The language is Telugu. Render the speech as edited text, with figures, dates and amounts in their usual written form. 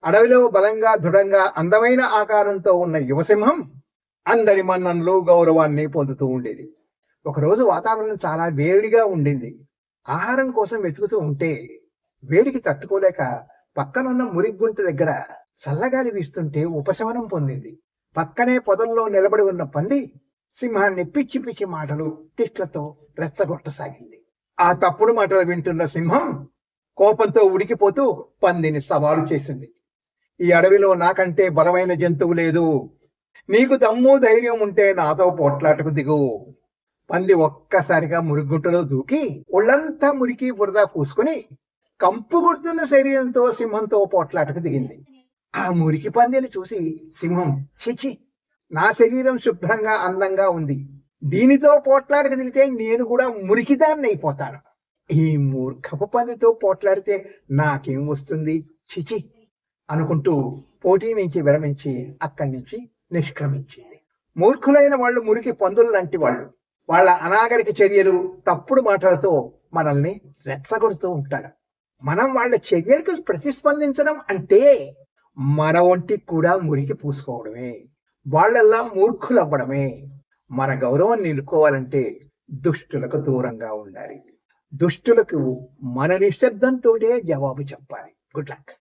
అడవిలో బలంగా దృఢంగా అందమైన ఆకారంతో ఉన్న యువసింహం అందరి మన్ననలు గౌరవాన్ని పొందుతూ ఉండేది. ఒకరోజు వాతావరణం చాలా వేడిగా ఉండింది. ఆహారం కోసం వెతుకుతూ ఉంటే వేడికి తట్టుకోలేక పక్కనున్న మురిగ్గుంట దగ్గర చల్లగాలి వీస్తుంటే ఉపశమనం పొందింది. పక్కనే పొదల్లో నిలబడి ఉన్న పంది సింహాన్ని పిచ్చి పిచ్చి మాటలు తిట్లతో రెచ్చగొట్టసాగింది. ఆ తప్పుడు మాటలు వింటున్న సింహం కోపంతో ఉడికిపోతూ పందిని సవాలు చేసింది. ఈ అడవిలో నాకంటే బలమైన జంతువు లేదు. నీకు దమ్ము ధైర్యం ఉంటే నాతో పోట్లాటకు దిగు. పంది ఒక్కసారిగా మురుగుంటలో దూకి ఒళ్ళంతా మురికి బురద పూసుకుని కంపు కొడుతున్న శరీరంతో సింహంతో పోట్లాటకు దిగింది. ఆ మురికి పందిని చూసి సింహం, చిచి, నా శరీరం శుభ్రంగా అందంగా ఉంది, దీనితో పోట్లాటకు దిగితే నేను కూడా మురికిదాన్ని అయిపోతాను. ఈ మూర్ఖపు పందితో పోట్లాడితే నాకేం వస్తుంది, చిచి అనుకుంటూ పోటీ నుంచి విరమించి అక్కడి నుంచి నిష్క్రమించింది. మూర్ఖులైన వాళ్ళు మురికి పందులు లాంటి వాళ్ళు. వాళ్ళ అనాగరిక చర్యలు, తప్పుడు మాటలతో మనల్ని రెచ్చగొడుతూ ఉంటారు. మనం వాళ్ళ చర్యలకు ప్రతిస్పందించడం అంటే మన ఒంటికి కూడా మురికి పూసుకోవడమే, వాళ్ళల్లా మూర్ఖులవ్వడమే. మన గౌరవం నిలుకోవాలంటే దుష్టులకు దూరంగా ఉండాలి. దుష్టులకు మన నిశ్శబ్దంతోటే జవాబు చెప్పాలి. Good luck.